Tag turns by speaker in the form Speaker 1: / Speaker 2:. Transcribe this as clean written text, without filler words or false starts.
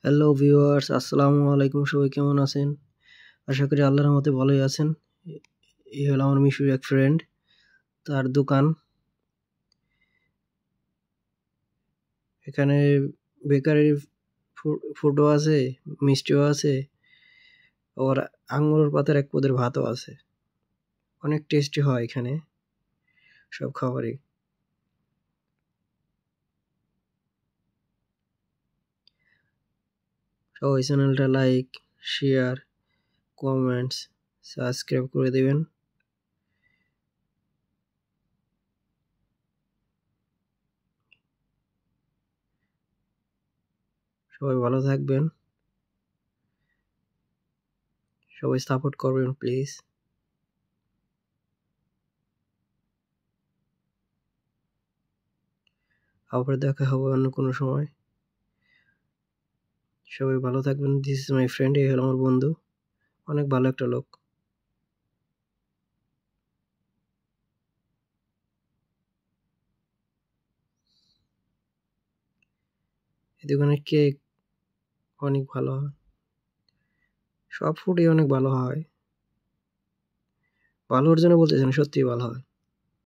Speaker 1: Hello viewers, আসসালামু আলাইকুম। সবাই কেমন আছেন? আশা করি আল্লাহর রহমতে ভালোই আছেন। এই হলো আমার মিশুর এক ফ্রেন্ড, তার দোকান। এখানে বেকারির ফুডও আছে, মিষ্টিও আছে, আবার আঙ্গুরের পাতার এক পদের ভাতও আছে। অনেক টেস্টি হয় এখানে সব খাবারই। সবাই চ্যানেলটা লাইক, শেয়ার, কমেন্টস, সাবস্ক্রাইব করে দেবেন। সবাই ভালো থাকবেন, সবাই সাপোর্ট করবেন প্লিজ। আবার দেখা হবে অন্য কোনো সময়। সবাই ভালো থাকবেন। দিস ইজ মাই ফ্রেন্ড, এই হলো আমার বন্ধু, অনেক ভালো একটা লোক। এই দোকানের কেক অনেক ভালো হয়, সব ফুডই অনেক ভালো হয়। ভালোর জন্য বলতেছেন, সত্যিই ভালো হয়।